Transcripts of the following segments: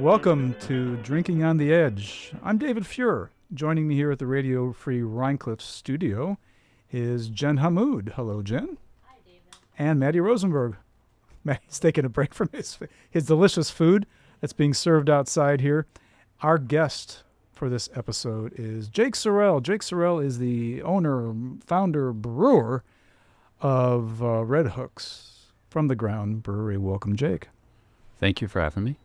Welcome to Drinking on the Edge. I'm David Fuhrer. Joining me here at the Radio Free Rhinecliff studio is Jenn Hammoud. Hello, Jenn. Hi, David. And Matty Rosenberg. Matty's taking a break from his delicious food that's being served outside here. Our guest for this episode is Jake Cirell. Jake Cirell is the owner, founder, brewer of Red Hook's From the Ground Brewery. Welcome, Jake. Thank you for having me.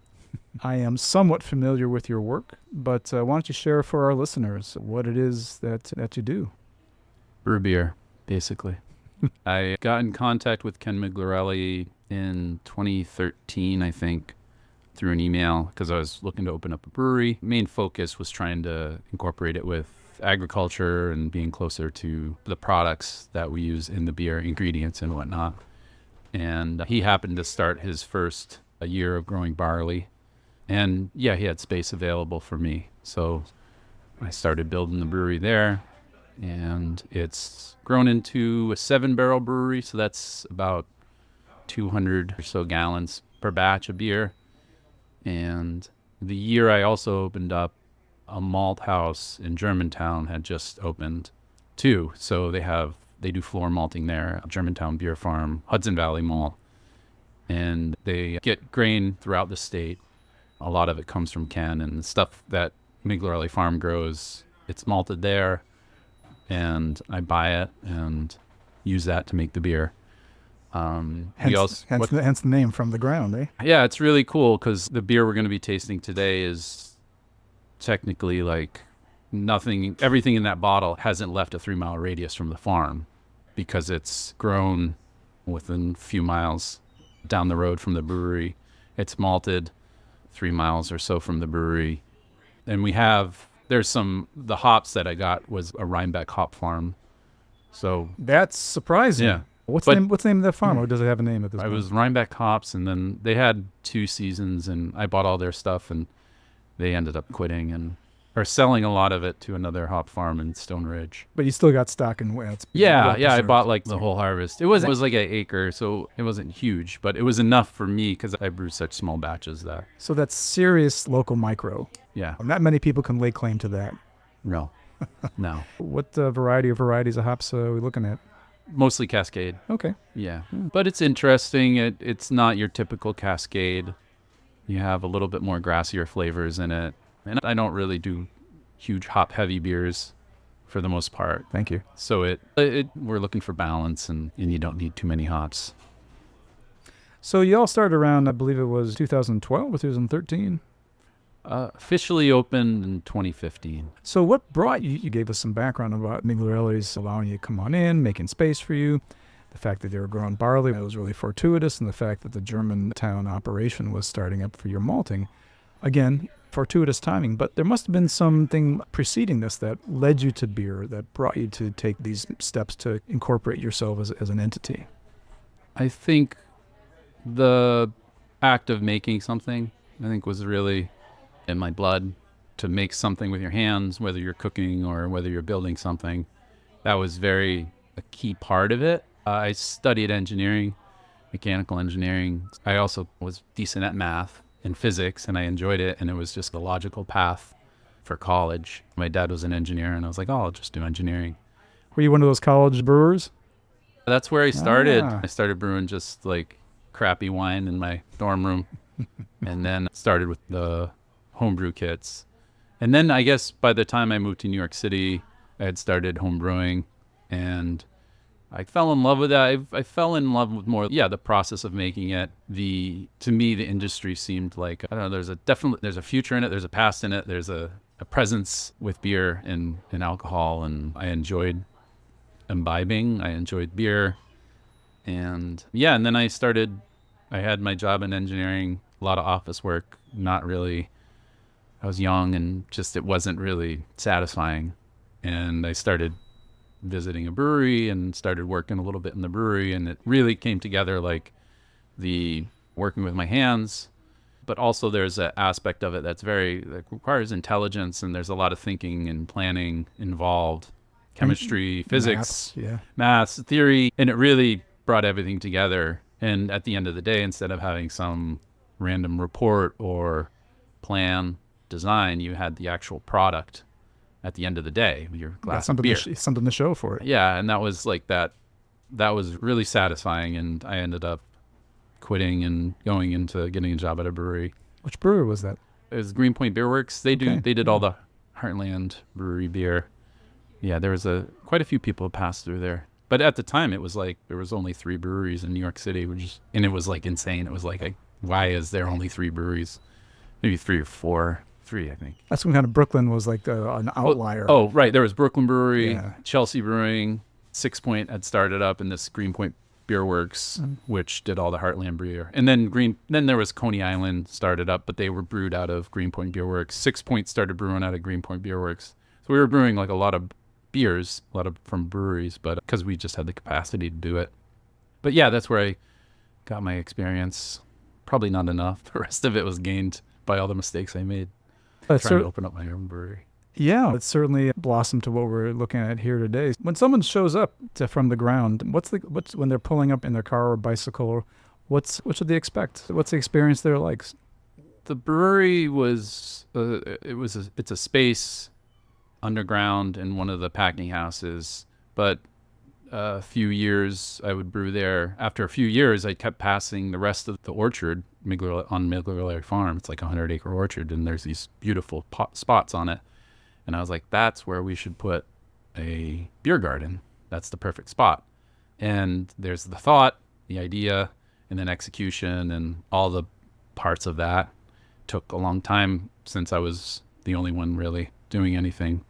I am somewhat familiar with your work, but why don't you share for our listeners what it is that you do? Brew beer, basically. I got in contact with Ken Migliorelli in 2013, I think, through an email because I was looking to open up a brewery. Main focus was trying to incorporate it with agriculture and being closer to the products that we use in the beer, ingredients and whatnot. And he happened to start his first year of growing barley. And yeah, he had space available for me. So I started building the brewery there, and it's grown into a 7-barrel brewery. So that's about 200 or so gallons per batch of beer. And the year I also opened up, a malt house in Germantown had just opened too. So they do floor malting there, Germantown Beer Farm, Hudson Valley Malt. And they get grain throughout the state. A lot of it comes from Ken, and the stuff that Migliorelli Farm grows, it's malted there, and I buy it and use that to make the beer. Hence the name From the Ground, eh? Yeah, it's really cool because the beer we're going to be tasting today is technically like everything in that bottle hasn't left a 3-mile radius from the farm because it's grown within a few miles down the road from the brewery. It's malted 3 miles or so from the brewery. And the hops that I got was a Rhinebeck hop farm. So that's surprising. Yeah. What's the name of that farm, or does it have a name at this point? It was Rhinebeck hops, and then they had 2 seasons, and I bought all their stuff, and they ended up quitting and are selling a lot of it to another hop farm in Stone Ridge. But you still got stock in Wales. Yeah, I bought like the whole harvest. It was like an acre, so it wasn't huge, but it was enough for me because I brew such small batches that. So that's serious local micro. Yeah. Not many people can lay claim to that. No. What varieties of hops are we looking at? Mostly Cascade. Okay. Yeah. But it's interesting. It's not your typical Cascade. You have a little bit more grassier flavors in it. And I don't really do huge hop-heavy beers for the most part. Thank you. So we're looking for balance, and you don't need too many hops. So you all started around, I believe it was 2012 or 2013? Officially opened in 2015. So what brought you? You gave us some background about Migliorelli's allowing you to come on in, making space for you. The fact that they were growing barley, that was really fortuitous, and the fact that the Germantown operation was starting up for your malting. Again, fortuitous timing, but there must have been something preceding this that led you to beer, that brought you to take these steps to incorporate yourself as an entity. I think the act of making something, was really in my blood. To make something with your hands, whether you're cooking or whether you're building something, that was a key part of it. I studied engineering, mechanical engineering. I also was decent at math and physics, and I enjoyed it, and it was just a logical path for college. My dad was an engineer, and I was like, I'll just do engineering. Were you one of those college brewers? That's where I started. I started brewing just like crappy wine in my dorm room, and then started with the homebrew kits. And then I guess by the time I moved to New York City, I had started home brewing, and I fell in love with that. I fell in love with more, the process of making it. To me, the industry seemed like, I don't know, there's a future in it, there's a past in it, there's a presence with beer and alcohol, and I enjoyed imbibing, I enjoyed beer. And then I had my job in engineering, a lot of office work, I was young and it wasn't really satisfying. And I started visiting a brewery and started working a little bit in the brewery, and it really came together, like the working with my hands, but also there's an aspect of it that requires intelligence, and there's a lot of thinking and planning involved, chemistry, physics, maths, theory, and it really brought everything together. And at the end of the day, instead of having some random report or plan, design. You had the actual product at the end of the day with your glass of beer. Something to show for it. Yeah, and that was like that. That was really satisfying, and I ended up quitting and going into getting a job at a brewery. Which brewer was that? It was Greenpoint Beer Works. They did all the Heartland Brewery beer. Yeah, there was quite a few people passed through there. But at the time, it was like there was only 3 breweries in New York City, and it was like insane. It was like, why is there only 3 breweries? Maybe 3 or 4. 3, I think. That's when kind of Brooklyn was like an outlier. Oh, right. There was Brooklyn Brewery, Chelsea Brewing, 6 Point had started up in this Greenpoint Beer Works, which did all the Heartland beer. And then there was Coney Island started up, but they were brewed out of Greenpoint Beer Works. 6 Point started brewing out of Greenpoint Beer Works. So we were brewing like a lot of beers, from breweries, but because we just had the capacity to do it. But yeah, that's where I got my experience. Probably not enough. The rest of it was gained by all the mistakes I made. Trying to open up my own brewery. Yeah, it's certainly blossomed to what we're looking at here today. When someone shows up From the Ground, what's when they're pulling up in their car or bicycle, what should they expect? What's the experience there like? The brewery was it's a space underground in one of the packing houses, but a few years I would brew there. After a few years, I kept passing the rest of the orchard on Migliorelli Farm. It's like a 100-acre orchard, and there's these beautiful spots on it. And I was like, that's where we should put a beer garden. That's the perfect spot. And there's the thought, the idea, and then execution, and all the parts of that. Took a long time since I was the only one really doing anything.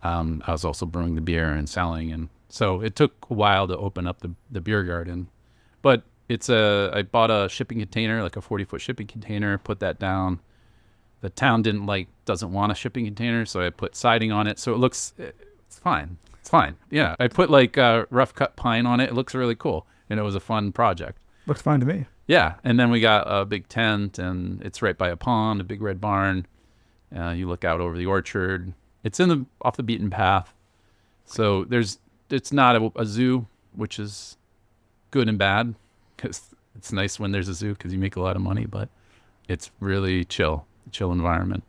I was also brewing the beer and selling, and so it took a while to open up the beer garden. But I bought a shipping container, like a 40-foot shipping container, put that down. The town doesn't want a shipping container, so I put siding on it. So it's fine. It's fine. Yeah. I put rough cut pine on it. It looks really cool. And it was a fun project. Looks fine to me. Yeah. And then we got a big tent, and it's right by a pond, a big red barn. You look out over the orchard. It's off the beaten path. So it's not a zoo, which is good and bad, because it's nice when there's a zoo because you make a lot of money, but it's really chill environment.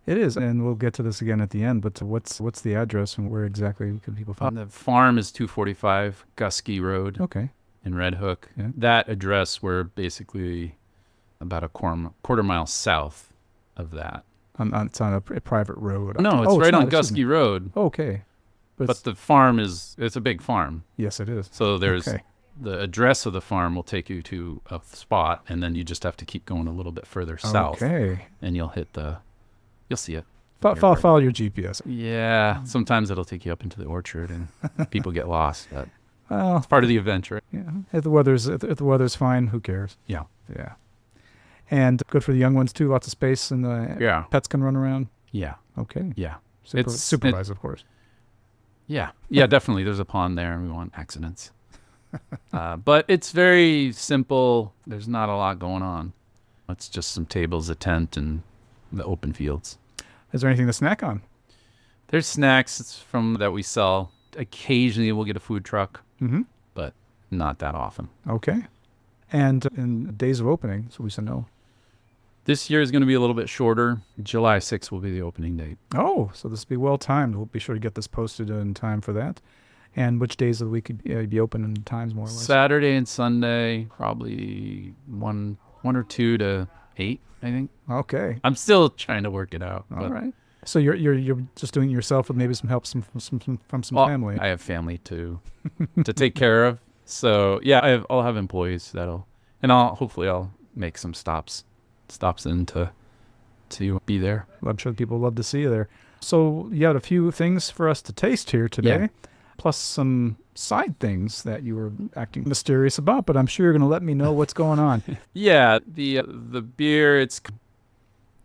It is, and we'll get to this again at the end, but what's the address and where exactly can people find it? The farm is 245 Gusky Road. Okay. In Red Hook. Yeah. That address, we're basically about a quarter mile south of that. It's on a private road. No, it's right on Gusky Road. Okay. But the farm it's a big farm. Yes, it is. So there's the address of the farm will take you to a spot, and then you just have to keep going a little bit further south. Okay. And you'll see it. Follow your GPS. Yeah. Sometimes it'll take you up into the orchard, and people get lost. But it's part of the adventure. Yeah. If the weather's fine, who cares? Yeah. Yeah. And good for the young ones too. Lots of space, and pets can run around. Yeah. Okay. Yeah. It's supervised, of course. Yeah. Yeah, definitely. There's a pond there, and we want accidents. But it's very simple. There's not a lot going on. It's just some tables, a tent, and the open fields. Is there anything to snack on? There's snacks that we sell. Occasionally we'll get a food truck, but not that often. Okay. And in days of opening, so we should know. This year is going to be a little bit shorter. July 6th will be the opening date. Oh, so this will be well timed. We'll be sure to get this posted in time for that. And which days of the week could be open and times more or less? Saturday and Sunday, probably 1 or 2 to 8, I think. Okay. I'm still trying to work it out. All right. So you're just doing it yourself with maybe some help from some family. I have family to take care of. So yeah, I'll have employees and hopefully I'll make some stops in to be there. I'm sure people love to see you there. So you had a few things for us to taste here today, plus some side things that you were acting mysterious about, but I'm sure you're going to let me know what's going on. Yeah, the beer, it's,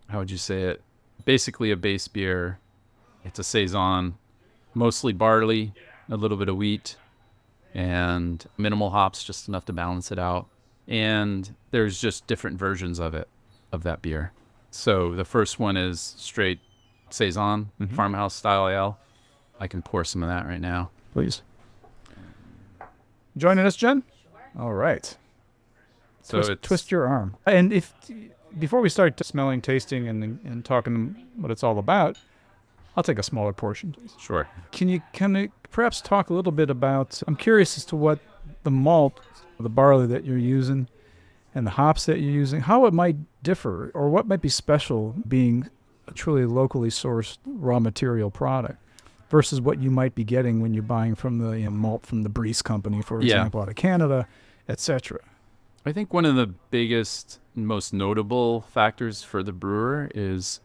how would you say it? Basically a base beer. It's a saison, mostly barley, a little bit of wheat, and minimal hops, just enough to balance it out. And there's just different versions of that beer. So the first one is straight saison, farmhouse style ale. I can pour some of that right now. Please. Joining us, Jenn? All right. So twist your arm. And if before we start smelling, tasting, and talking what it's all about, I'll take a smaller portion, please. Sure. Can you perhaps talk a little bit about, I'm curious as to what the malt, the barley that you're using, and the hops that you're using, how it might differ, or what might be special being a truly locally sourced raw material product versus what you might be getting when you're buying from the malt from the Breeze Company, for example, out of Canada, etc. I think one of the biggest, most notable factors for the brewer is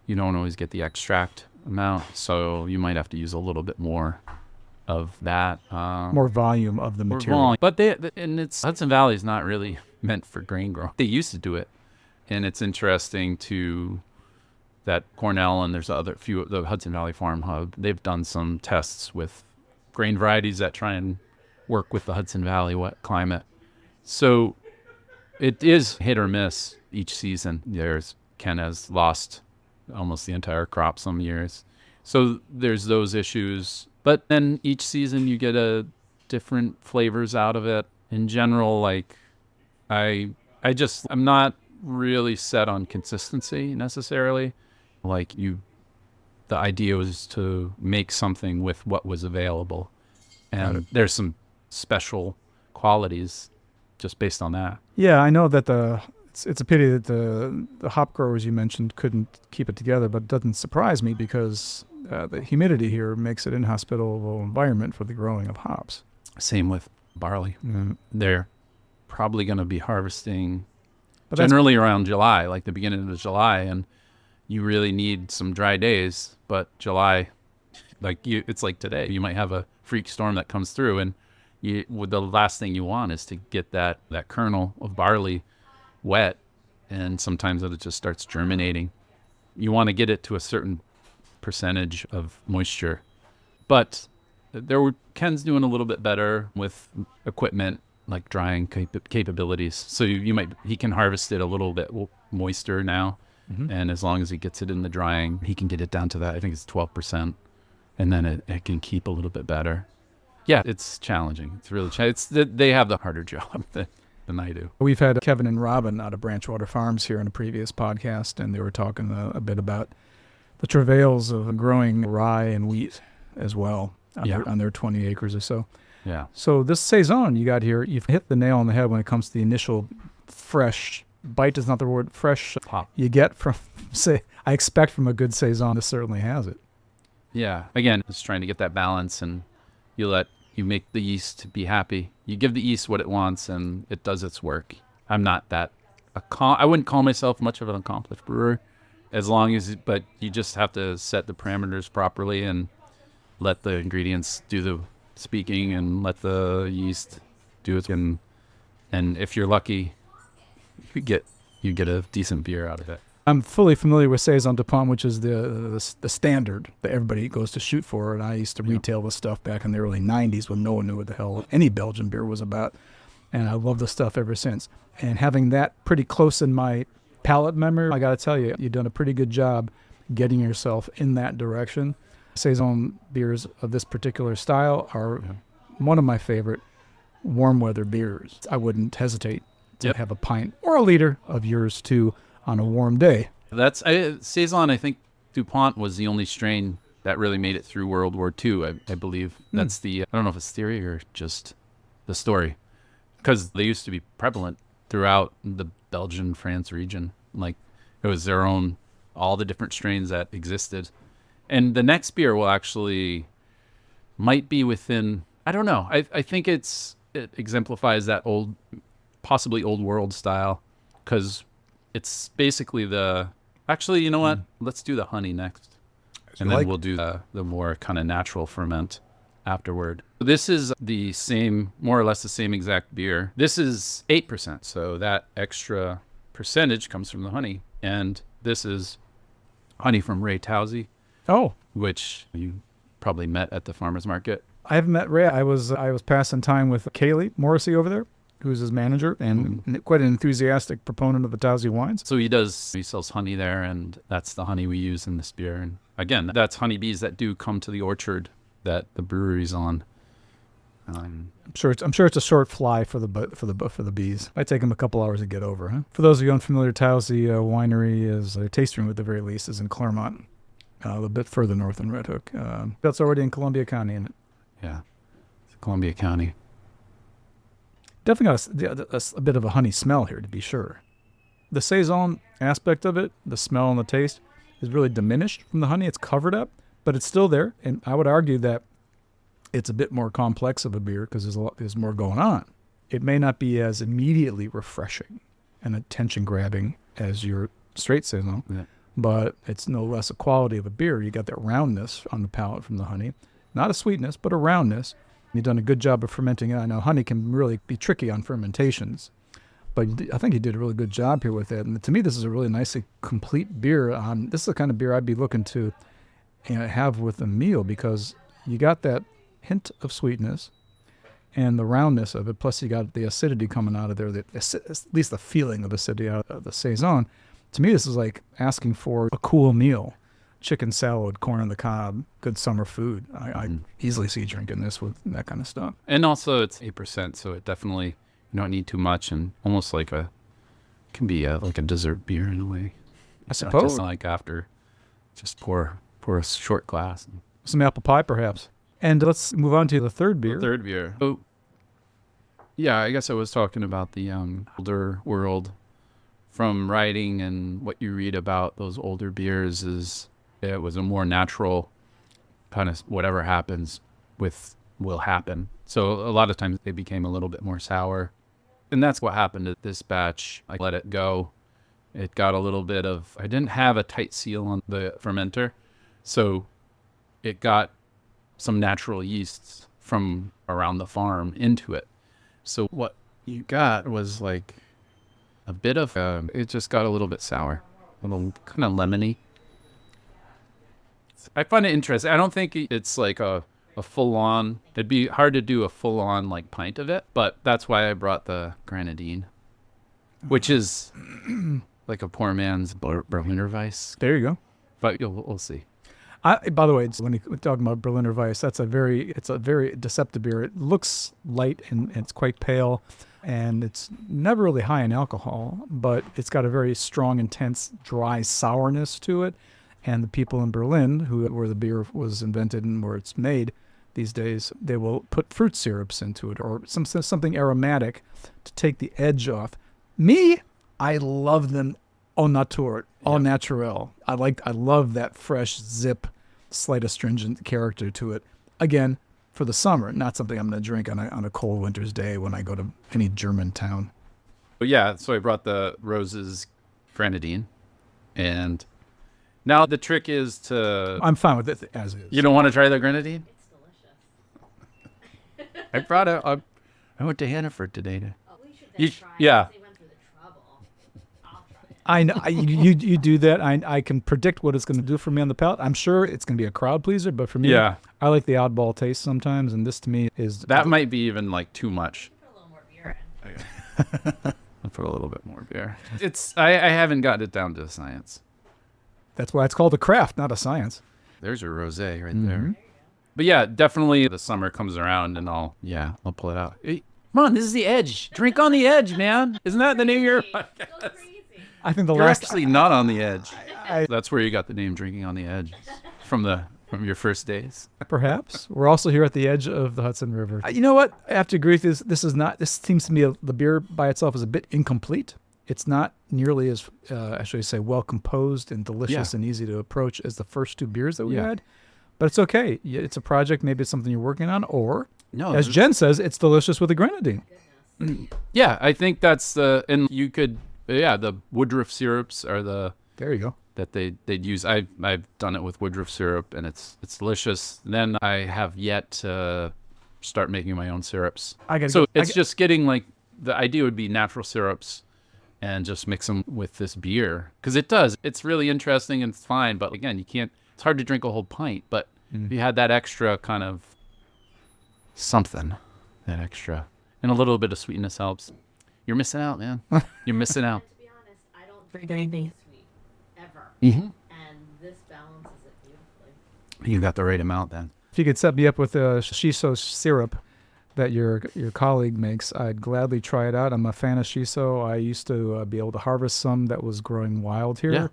you don't always get the extract amount, so you might have to use a little bit more of that. More volume of the material. But Hudson Valley is not really meant for grain growing. They used to do it, and it's interesting that Cornell and there's the Hudson Valley Farm Hub, they've done some tests with grain varieties that try and work with the Hudson Valley wet climate. So it is hit or miss each season. Ken has lost almost the entire crop some years. So there's those issues. But then each season you get different flavors out of it. In general, like I'm not really set on consistency necessarily. Like the idea was to make something with what was available. And there's some special qualities just based on that. Yeah, I know that it's a pity that the hop growers you mentioned couldn't keep it together, but it doesn't surprise me because the humidity here makes it an inhospitable environment for the growing of hops. Same with barley. Mm. They're probably going to be harvesting generally around July, like the beginning of July, and you really need some dry days. But July, it's like today. You might have a freak storm that comes through, and the last thing you want is to get that kernel of barley wet, and sometimes it just starts germinating. You want to get it to a certain percentage of moisture. But Ken's doing a little bit better with equipment, like drying capabilities. So he can harvest it a little bit moister now. Mm-hmm. And as long as he gets it in the drying, he can get it down to that. I think it's 12%. And then it can keep a little bit better. Yeah, it's challenging. It's really challenging. They have the harder job than I do. We've had Kevin and Robin out of Branchwater Farms here in a previous podcast, and they were talking a bit about the travails of growing rye and wheat as well on their 20 acres or so. Yeah. So this Saison you got here, you've hit the nail on the head when it comes to the initial fresh, bite is not the word, fresh pop you get from, I expect from a good Saison. This certainly has it. Yeah. Again, just trying to get that balance, and you make the yeast be happy. You give the yeast what it wants, and it does its work. I'm not that, I wouldn't call myself much of an accomplished brewer, but you just have to set the parameters properly and let the ingredients do the speaking and let the yeast do its, and if you're lucky, you get a decent beer out of it. I'm fully familiar with Saison DuPont, which is the standard that everybody goes to shoot for, and I used to retail this stuff back in the early 90s when no one knew what the hell any Belgian beer was about, and I love the stuff ever since. And having that pretty close in my palate memory, I got to tell you, you've done a pretty good job getting yourself in that direction. Saison beers of this particular style are one of my favorite warm weather beers. I wouldn't hesitate to have a pint or a liter of yours too on a warm day. Saison, I think DuPont was the only strain that really made it through World War II, I believe. That's I don't know if it's theory or just the story, because they used to be prevalent throughout the Belgian, France region. Like, it was their own, all the different strains that existed. And the next beer might be within, I don't know. I think it exemplifies that possibly old world style, because it's basically actually, you know what? Let's do the honey next. And then we'll do the more kind of natural ferment afterward. This is more or less the same exact beer. This is 8%, so that extra percentage comes from the honey. And this is honey from Ray Towsey. Oh. Which you probably met at the farmer's market. I haven't met Ray. I was passing time with Kaylee Morrissey over there, who's his manager and quite an enthusiastic proponent of the Towsey wines. So he sells honey there, and that's the honey we use in this beer. And again, that's honeybees that do come to the orchard that the brewery's on. I'm sure it's a short fly for the bees. Might take them a couple hours to get over. Huh? For those of you unfamiliar, Towsey Winery is a tasting room at the very least. Is in Claremont, a little bit further north than Red Hook. That's already in Columbia County, isn't it? Yeah, it's Columbia County. Definitely got a bit of a honey smell here, to be sure. The saison aspect of it, the smell and the taste, is really diminished from the honey. It's covered up, but it's still there. And I would argue that it's a bit more complex of a beer because there's more going on. It may not be as immediately refreshing and attention-grabbing as your straight saison, but it's no less a quality of a beer. You got that roundness on the palate from the honey. Not a sweetness, but a roundness. You've done a good job of fermenting it. I know honey can really be tricky on fermentations, but I think you did a really good job here with it. And to me, this is a really nicely complete beer. This is the kind of beer I'd be looking to have with a meal because you got that hint of sweetness and the roundness of it. Plus, you got the acidity coming out of there, at least the feeling of acidity out of the saison. To me, this is like asking for a cool meal. Chicken salad, corn on the cob, good summer food. I easily see drinking this with that kind of stuff. And also it's 8%, so it definitely, you don't need too much, and almost like can be like a dessert beer in a way. I suppose. Just like after, just pour a short glass. Some apple pie, perhaps. And let's move on to the third beer. The third beer. Oh, yeah, I guess I was talking about the older world. From writing and what you read about those older beers is it was a more natural kind of whatever happens will happen. So a lot of times they became a little bit more sour. And that's what happened at this batch. I let it go. It got a little bit of, I didn't have a tight seal on the fermenter. So it got some natural yeasts from around the farm into it. So what you got was like a bit of, it just got a little bit sour, a little kind of lemony. I find it interesting. I don't think it's like a full-on, it'd be hard to do a full-on like pint of it, but that's why I brought the grenadine, which is like a poor man's Berliner Weiss. There you go. But we'll see. By the way, when you're talking about Berliner Weiss, it's a very deceptive beer. It looks light and it's quite pale, and it's never really high in alcohol, but it's got a very strong, intense, dry sourness to it. And the people in Berlin, where the beer was invented and where it's made these days, they will put fruit syrups into it or something aromatic to take the edge off. Me, I love them au nature, au naturel. I love that fresh zip, slight astringent character to it. Again, for the summer, not something I'm going to drink on a cold winter's day when I go to any German town. But yeah, so I brought the Rose's grenadine, and now the trick is to... I'm fine with it as is. You don't want to try the grenadine? It's delicious. I brought it. I went to Hannaford today. We should then try it. Yeah. They went through the trouble. I'll try it. I know you do that. I can predict what it's going to do for me on the palate. I'm sure it's going to be a crowd pleaser, but for me, Yeah. I like the oddball taste sometimes, and this to me is... That might be even like too much. Put a little more beer in. I'll put a little bit more beer. I haven't gotten it down to science. That's why it's called a craft, not a science. There's your rosé right there. But yeah, definitely the summer comes around and I'll pull it out. Hey, come on, this is the edge. Drink on the edge, man. Isn't that the name of your podcast? Go crazy. I think the You're last... actually not on the edge. That's where you got the name Drinking on the Edge from your first days. Perhaps. We're also here at the edge of the Hudson River. You know what? I have to agree with this. This seems to me the beer by itself is a bit incomplete. It's not nearly as, well composed and delicious and easy to approach as the first two beers that we had. But it's okay. It's a project. Maybe it's something you're working on. Or, as Jenn says, it's delicious with a grenadine. Yeah, I think that's and you could, the Woodruff syrups are There you go. that they'd use. I've done it with Woodruff syrup, and it's delicious. Then I have yet to start making my own syrups. Just getting like, the idea would be natural syrups and just mix them with this beer. Because it's really interesting and it's fine, but again, it's hard to drink a whole pint, but if you had that extra kind of something, that extra, and a little bit of sweetness helps. You're missing out, man. You're missing out. To be honest, I don't drink anything sweet ever. Mm-hmm. And this balances it beautifully. You got the right amount then. If you could set me up with a shiso syrup, that your colleague makes. I'd gladly try it out. I'm a fan of shiso. I used to be able to harvest some that was growing wild here. Yeah.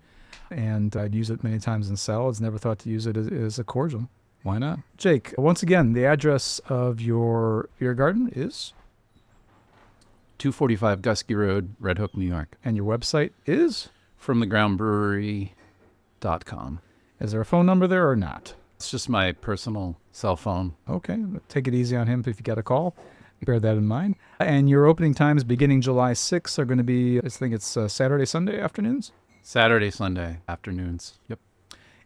And I'd use it many times in salads. Never thought to use it as a cordial. Why not? Jake, once again, the address of your beer garden is? 245 Gusky Road, Red Hook, New York. And your website is? FromTheGroundBrewery.com. Is there a phone number there or not? It's just my personal cell phone. Okay, take it easy on him if you get a call. Bear that in mind. And your opening times beginning July 6th are going to be, I think it's Saturday, Sunday afternoons? Saturday, Sunday afternoons. Yep.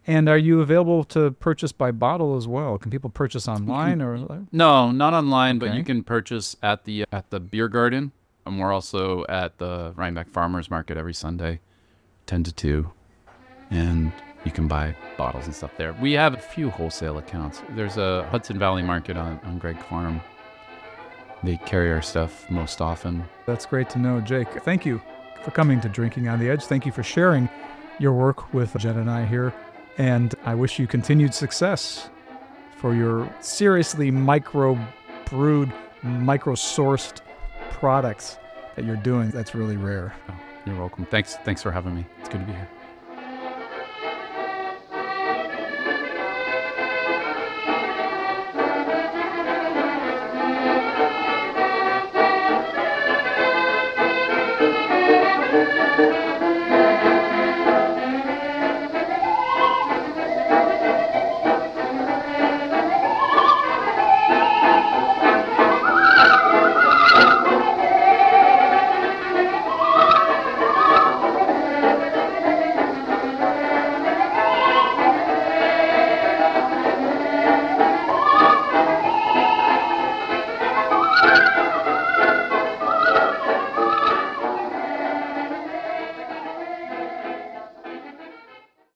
And are you available to purchase by bottle as well? Can people purchase online or? No, not online, but Okay. you can purchase at the beer garden. And we're also at the Rhinebeck Farmers Market every Sunday, 10 to 2. And you can buy bottles and stuff there. We have a few wholesale accounts. There's a Hudson Valley Market on Gregg Farm. They carry our stuff most often. That's great to know, Jake. Thank you for coming to Drinking on the Edge. Thank you for sharing your work with Jenn and I here. And I wish you continued success for your seriously micro-brewed, micro-sourced products that you're doing. That's really rare. Oh, you're welcome. Thanks for having me. It's good to be here.